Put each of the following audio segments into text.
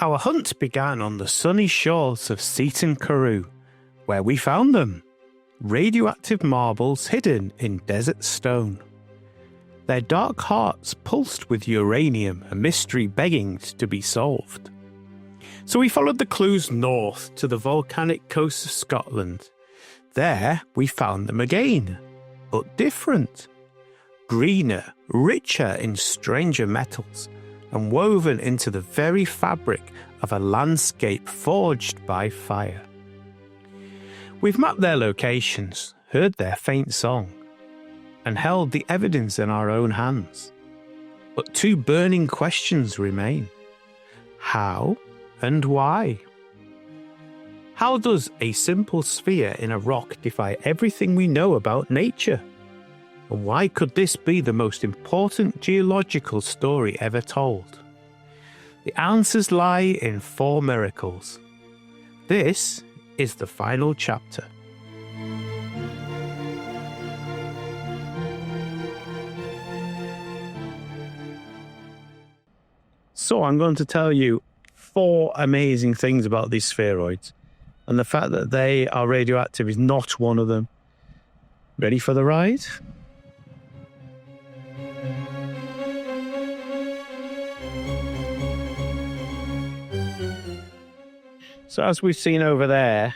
Our hunt began on the sunny shores of Seaton Carew, where we found them, radioactive marbles hidden in desert stone. Their dark hearts pulsed with uranium, a mystery begging to be solved. So we followed the clues north to the volcanic coast of Scotland. There we found them again, but different. Greener, richer in stranger metals, and woven into the very fabric of a landscape forged by fire. We've mapped their locations, heard their faint song, and held the evidence in our own hands. But two burning questions remain. How and why? How does a simple sphere in a rock defy everything we know about nature? And why could this be the most important geological story ever told? The answers lie in 4 miracles. This is the final chapter. So I'm going to tell you 4 amazing things about these spheroids, and the fact that they are radioactive is not one of them. Ready for the ride? So as we've seen over there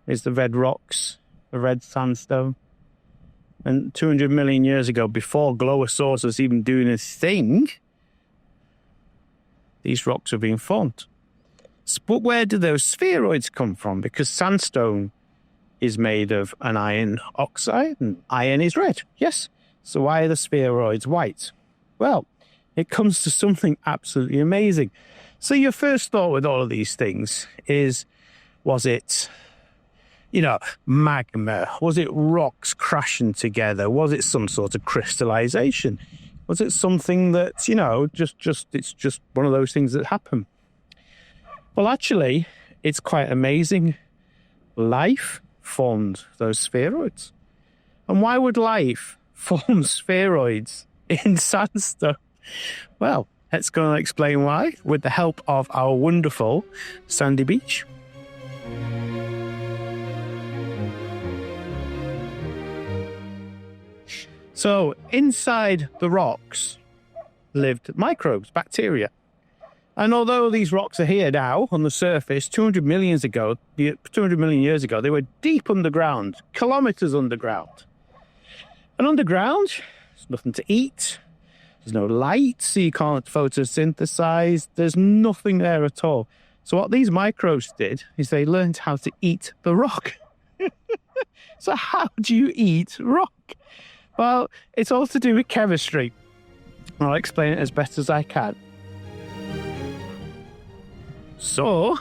is the red rocks, the red sandstone. And 200 million years ago, before Glowosaurus was even doing a thing, these rocks have been formed. But where do those spheroids come from? Because sandstone is made of an iron oxide, and iron is red, yes? So why are the spheroids white? Well, it comes to something absolutely amazing. So your first thought with all of these things is, was it, magma? Was it rocks crashing together? Was it some sort of crystallization? Was it something that, it's just one of those things that happen? Well, actually, it's quite amazing. Life formed those spheroids. And why would life form spheroids in sandstone? Well, let's go and explain why with the help of our wonderful sandy beach. So inside the rocks lived microbes, bacteria. And although these rocks are here now on the surface, 200 million years ago, they were deep underground, kilometers underground. And underground, there's nothing to eat. There's no light, so you can't photosynthesize. There's nothing there at all. So what these microbes did is they learned how to eat the rock. So how do you eat rock? Well, it's all to do with chemistry. I'll explain it as best as I can. So,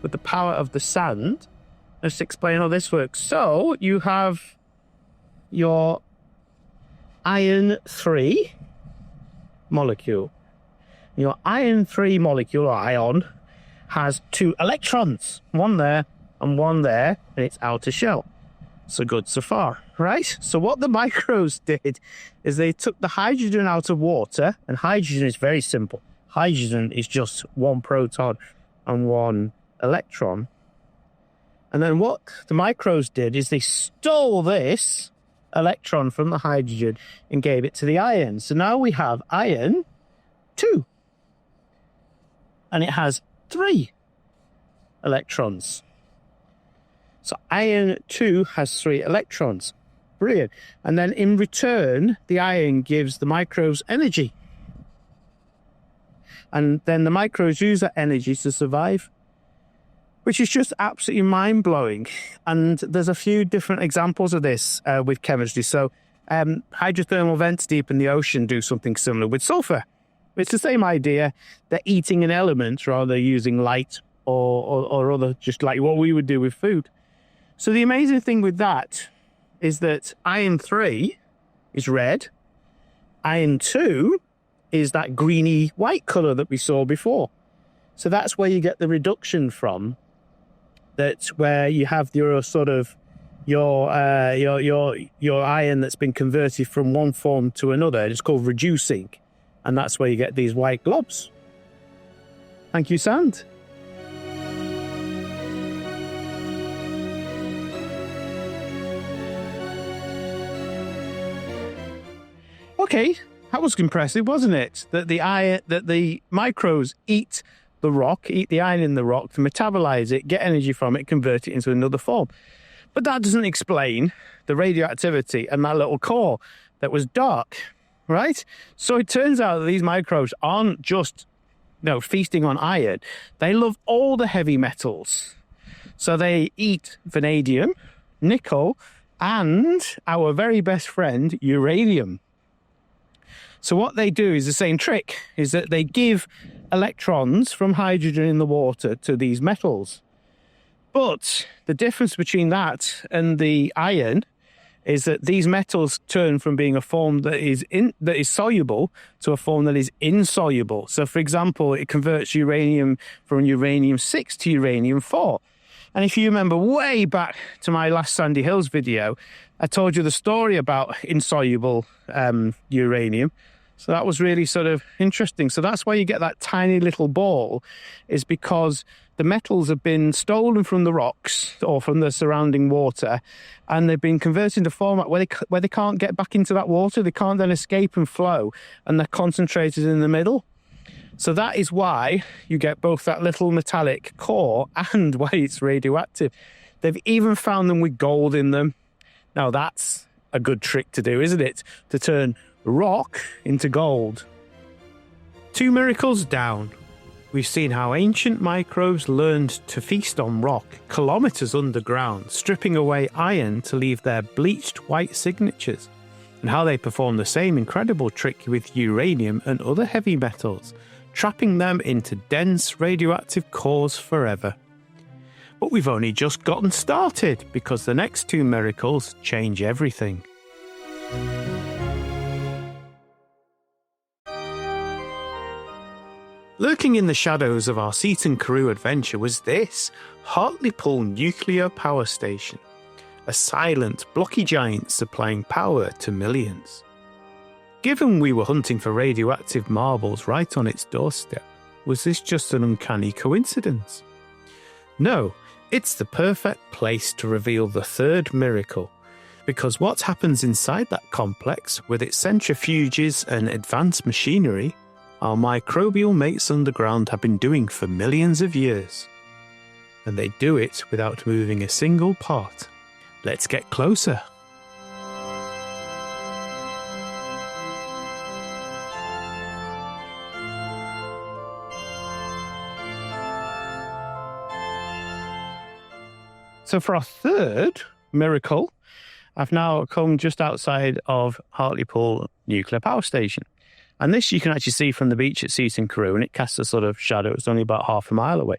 with the power of the sand, let's explain how this works. So, you have your iron 3 molecule. Your iron 3 molecule, or ion, has 2 electrons. One there and one there in its outer shell. So good so far, right? So what the microbes did is they took the hydrogen out of water, and hydrogen is very simple. Hydrogen is just 1 proton and 1 electron. And then what the microbes did is they stole this electron from the hydrogen and gave it to the iron. So now we have iron 2. And it has 3 electrons. So iron 2 has 3 electrons. Brilliant. And then in return, the iron gives the microbes energy. And then the microbes use that energy to survive, which is just absolutely mind-blowing. And there's a few different examples of this with chemistry. So hydrothermal vents deep in the ocean do something similar with sulfur. It's the same idea. They're eating an element rather than using light or other, just like what we would do with food. So the amazing thing with that is that iron 3 is red. Iron 2 is that greeny white colour that we saw before. So that's where you get the reduction from. That's where you have your sort of your iron that's been converted from one form to another. It's called reducing, and that's where you get these white globs. Thank you, Sand. Okay, that was impressive, wasn't it? That the micros eat the rock, eat the iron in the rock to metabolize it, get energy from it, convert it into another form. But that doesn't explain the radioactivity and that little core that was dark, right? So it turns out that these microbes aren't just, feasting on iron. They love all the heavy metals. So they eat vanadium, nickel, and our very best friend, uranium. So what they do is the same trick, is that they give electrons from hydrogen in the water to these metals. But the difference between that and the iron is that these metals turn from being a form that is soluble to a form that is insoluble. So, for example, it converts uranium from uranium-6 to uranium-4. And if you remember way back to my last Sandy Hills video, I told you the story about insoluble uranium. So that was really sort of interesting. So that's why you get that tiny little ball, is because the metals have been stolen from the rocks or from the surrounding water, and they've been converted into format where they can't get back into that water. They can't then escape and flow, and they're concentrated in the middle. So that is why you get both that little metallic core and why it's radioactive. They've even found them with gold in them. Now that's a good trick to do, isn't it? To turn rock into gold. 2 miracles down. We've seen how ancient microbes learned to feast on rock kilometers underground, stripping away iron to leave their bleached white signatures, and how they perform the same incredible trick with uranium and other heavy metals, trapping them into dense radioactive cores forever. But we've only just gotten started, because the next 2 miracles change everything. Lurking in the shadows of our Seaton Carew adventure was this Hartlepool Nuclear Power Station, a silent, blocky giant supplying power to millions. Given we were hunting for radioactive marbles right on its doorstep, was this just an uncanny coincidence? No, it's the perfect place to reveal the 3rd miracle, because what happens inside that complex, with its centrifuges and advanced machinery, our microbial mates underground have been doing for millions of years. And they do it without moving a single part. Let's get closer. So for our 3rd miracle, I've now come just outside of Hartlepool Nuclear Power Station. And this you can actually see from the beach at Seaton Carew, and it casts a sort of shadow. It's only about half a mile away.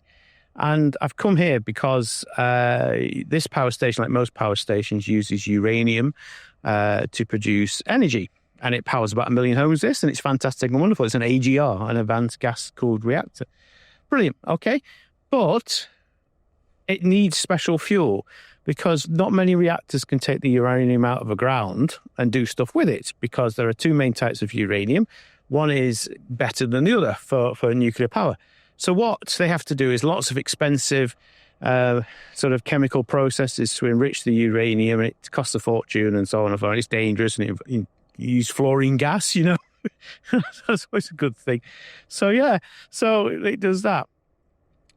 And I've come here because this power station, like most power stations, uses uranium to produce energy. And it powers about 1 million homes, and it's fantastic and wonderful. It's an AGR, an advanced gas-cooled reactor. Brilliant, okay. But it needs special fuel, because not many reactors can take the uranium out of the ground and do stuff with it, because there are 2 main types of uranium. One is better than the other for nuclear power. So what they have to do is lots of expensive sort of chemical processes to enrich the uranium, and it costs a fortune and so on and so on. It's dangerous, and you use fluorine gas, That's always a good thing. So yeah, so it does that.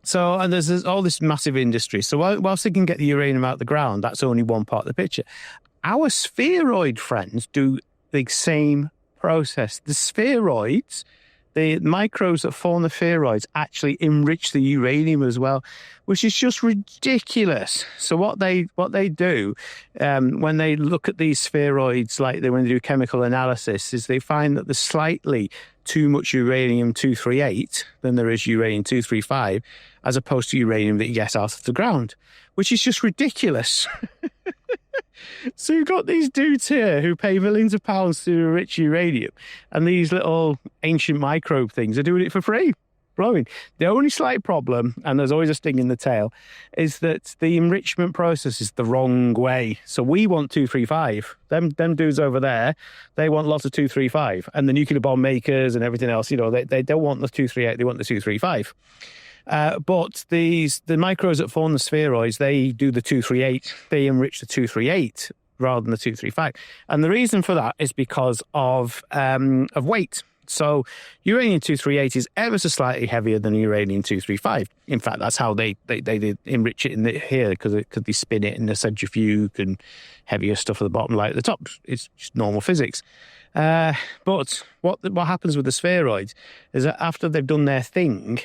So, and there's all this massive industry. So whilst they can get the uranium out of the ground, that's only one part of the picture. Our spheroid friends do the same process. The spheroids, the microbes that form the spheroids, actually enrich the uranium as well, which is just ridiculous. So what they do when they look at these spheroids, when they do chemical analysis, is they find that there's slightly too much uranium-238 than there is uranium-235, as opposed to uranium that you get out of the ground, which is just ridiculous. So you've got these dudes here who pay millions of pounds to enrich uranium, and these little ancient microbe things are doing it for free. blowing. The only slight problem, and there's always a sting in the tail, is that the enrichment process is the wrong way. So we want 235. Them dudes over there, they want lots of 235. And the nuclear bomb makers and everything else, they don't want the 238, they want the 235. But the micros that form the spheroids, they do the 238. They enrich the 238 rather than the 235. And the reason for that is because of weight. So uranium-238 is ever so slightly heavier than uranium-235. In fact, that's how they enrich it here, because they spin it in a centrifuge and heavier stuff at the bottom, light at the top. It's just normal physics. But what happens with the spheroids is that after they've done their thing,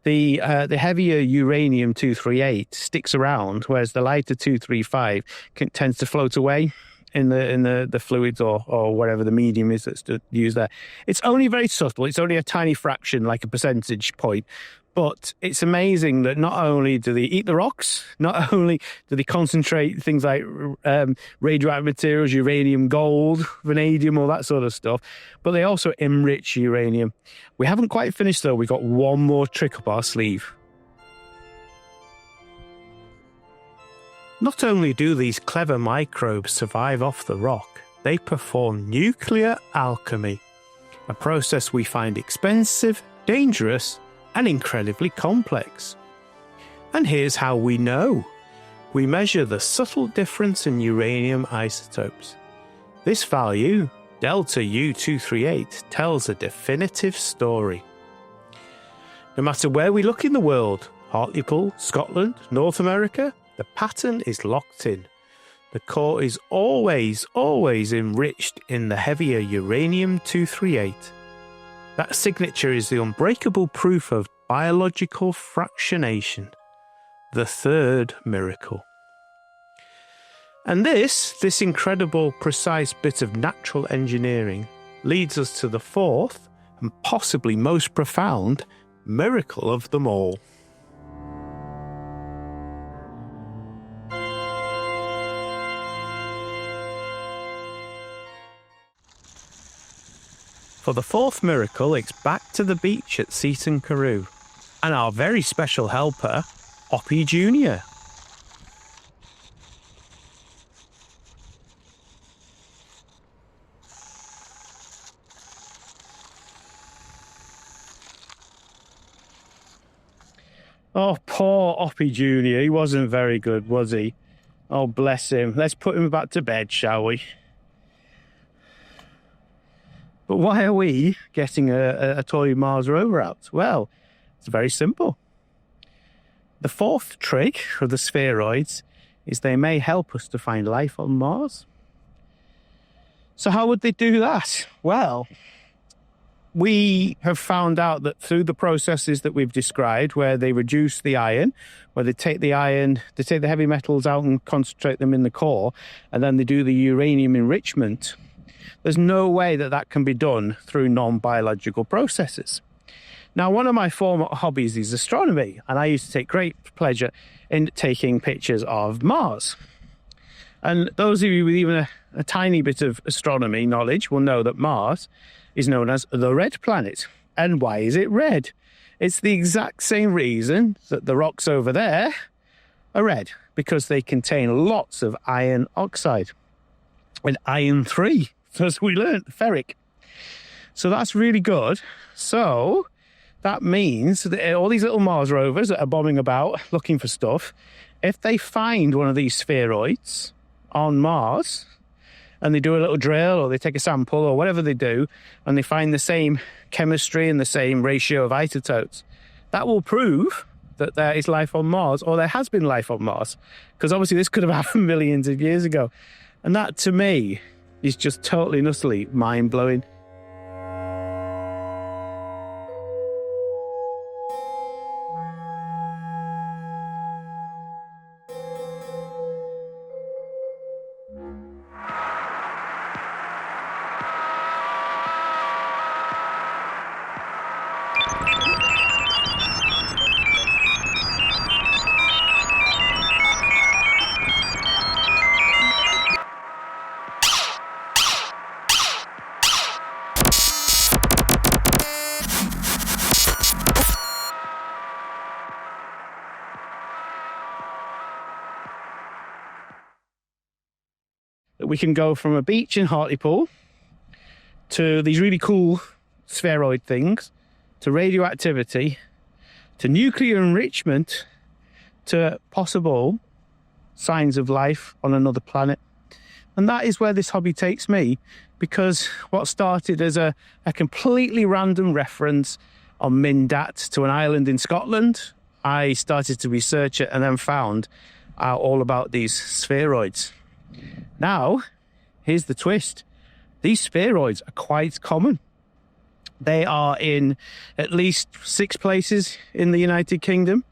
the heavier uranium-238 sticks around, whereas the lighter 235 tends to float away in the fluids or whatever the medium is that's used there. It's only very subtle. It's only a tiny fraction, like a percentage point. But it's amazing that not only do they eat the rocks, not only do they concentrate things like radioactive materials, uranium, gold, vanadium, all that sort of stuff, but they also enrich uranium. We haven't quite finished, though. We've got one more trick up our sleeve. Not only do these clever microbes survive off the rock, they perform nuclear alchemy, a process we find expensive, dangerous, and incredibly complex. And here's how we know. We measure the subtle difference in uranium isotopes. This value, delta U238, tells a definitive story. No matter where we look in the world, Hartlepool, Scotland, North America, the pattern is locked in. The core is always enriched in the heavier uranium-238. That signature is the unbreakable proof of biological fractionation, the third miracle. And this incredible, precise bit of natural engineering leads us to the fourth and possibly most profound miracle of them all. For the fourth miracle, it's back to the beach at Seaton Carew, and our very special helper, Oppie Jr. Oh, poor Oppie Jr. He wasn't very good, was he? Oh, bless him. Let's put him back to bed, shall we? But why are we getting a toy Mars rover out? Well, it's very simple. The fourth trick of the spheroids is they may help us to find life on Mars. So how would they do that? Well, we have found out that through the processes that we've described, where they reduce the iron, where they take the heavy metals out and concentrate them in the core, and then they do the uranium enrichment, there's no way that can be done through non-biological processes. Now, one of my former hobbies is astronomy, and I used to take great pleasure in taking pictures of Mars. And those of you with even a tiny bit of astronomy knowledge will know that Mars is known as the red planet. And why is it red? It's the exact same reason that the rocks over there are red, because they contain lots of iron oxide and iron 3. As we learned, ferric. So that's really good. So that means that all these little Mars rovers that are bombing about looking for stuff, if they find one of these spheroids on Mars and they do a little drill or they take a sample or whatever they do, and they find the same chemistry and the same ratio of isotopes, that will prove that there is life on Mars, or there has been life on Mars, because obviously this could have happened millions of years ago. And that, to me, is just totally and utterly mind-blowing. that we can go from a beach in Hartlepool to these really cool spheroid things, to radioactivity, to nuclear enrichment, to possible signs of life on another planet. And that is where this hobby takes me, because what started as a completely random reference on Mindat to an island in Scotland, I started to research it and then found out all about these spheroids. Now, here's the twist. These spheroids are quite common. They are in at least 6 places in the United Kingdom,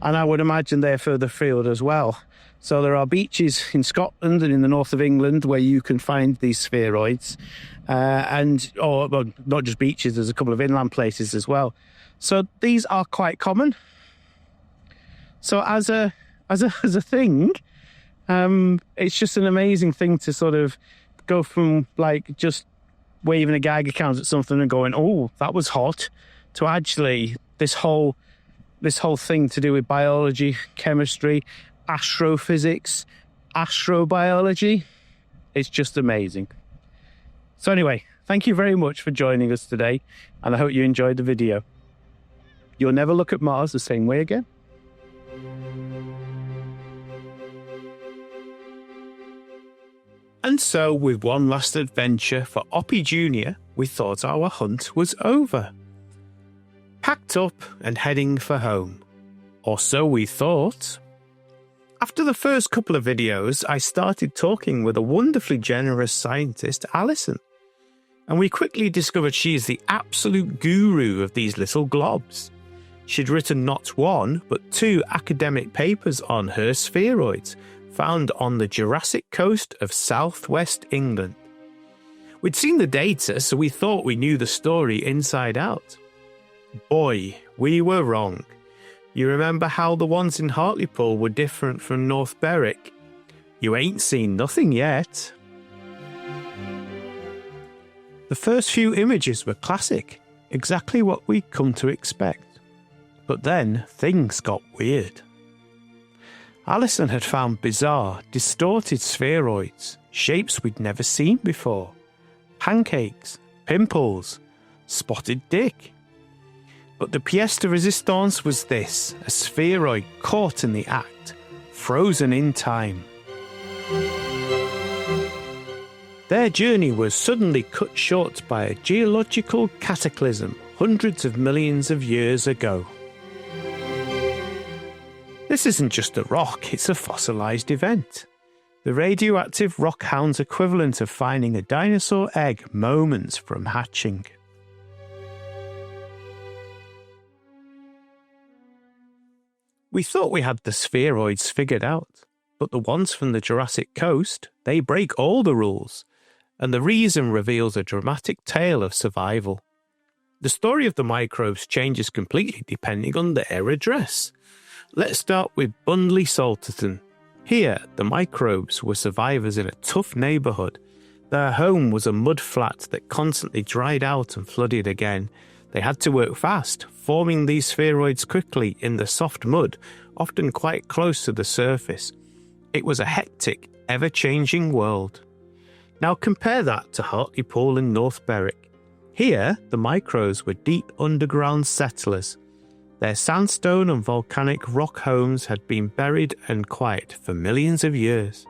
and I would imagine they're further afield as well. So there are beaches in Scotland and in the north of England where you can find these spheroids, well, not just beaches. There's a couple of inland places as well. So these are quite common. So as a thing, it's just an amazing thing to sort of go from like just waving a Geiger count at something and going, "Oh, that was hot," to actually this whole thing to do with biology, chemistry, astrophysics, astrobiology. It's just amazing. So anyway, thank you very much for joining us today, and I hope you enjoyed the video. You'll never look at Mars the same way again. And so, with one last adventure for Oppie Jr., we thought our hunt was over. Packed up and heading for home. Or so we thought. After the first couple of videos, I started talking with a wonderfully generous scientist, Alison. And we quickly discovered she is the absolute guru of these little globs. She'd written not 1, but 2 academic papers on her spheroids, found on the Jurassic coast of southwest England. We'd seen the data, so we thought we knew the story inside out. Boy, we were wrong. You remember how the ones in Hartlepool were different from North Berwick? You ain't seen nothing yet. The first few images were classic, exactly what we'd come to expect. But then things got weird. Alison had found bizarre, distorted spheroids, shapes we'd never seen before. Pancakes, pimples, spotted dick. But the pièce de résistance was this, a spheroid caught in the act, frozen in time. Their journey was suddenly cut short by a geological cataclysm hundreds of millions of years ago. This isn't just a rock, it's a fossilized event. The radioactive rock hound's equivalent of finding a dinosaur egg moments from hatching. We thought we had the spheroids figured out, but the ones from the Jurassic coast, they break all the rules, and the reason reveals a dramatic tale of survival. The story of the microbes changes completely depending on their address. Let's start with Bundley Salterton. Here, the microbes were survivors in a tough neighbourhood. Their home was a mud flat that constantly dried out and flooded again. They had to work fast, forming these spheroids quickly in the soft mud, often quite close to the surface. It was a hectic, ever-changing world. Now compare that to Hartlepool in North Berwick. Here, the microbes were deep underground settlers. Their sandstone and volcanic rock homes had been buried and quiet for millions of years.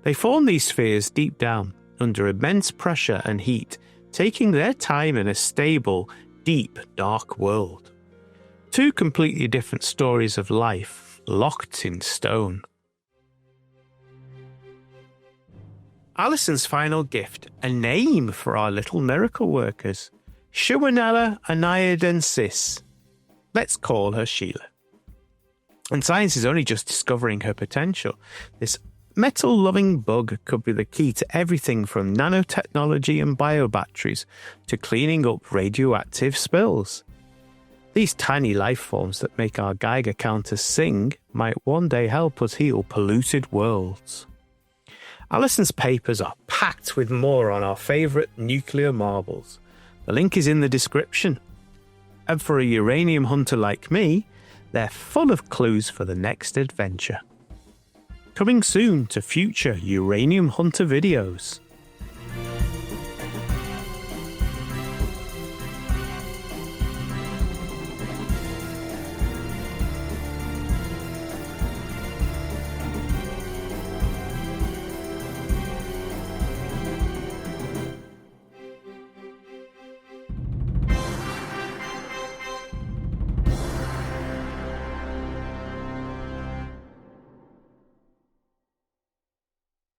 They formed these spheres deep down, under immense pressure and heat, taking their time in a stable, deep, dark world. 2 completely different stories of life, locked in stone. Alison's final gift, a name for our little miracle workers. Shewanella aniadensis. Let's call her Sheila. And science is only just discovering her potential. This metal-loving bug could be the key to everything from nanotechnology and biobatteries to cleaning up radioactive spills. These tiny life forms that make our Geiger counters sing might one day help us heal polluted worlds. Alison's papers are packed with more on our favourite nuclear marbles. The link is in the description. And for a uranium hunter like me, they're full of clues for the next adventure. Coming soon to future Uranium Hunter videos.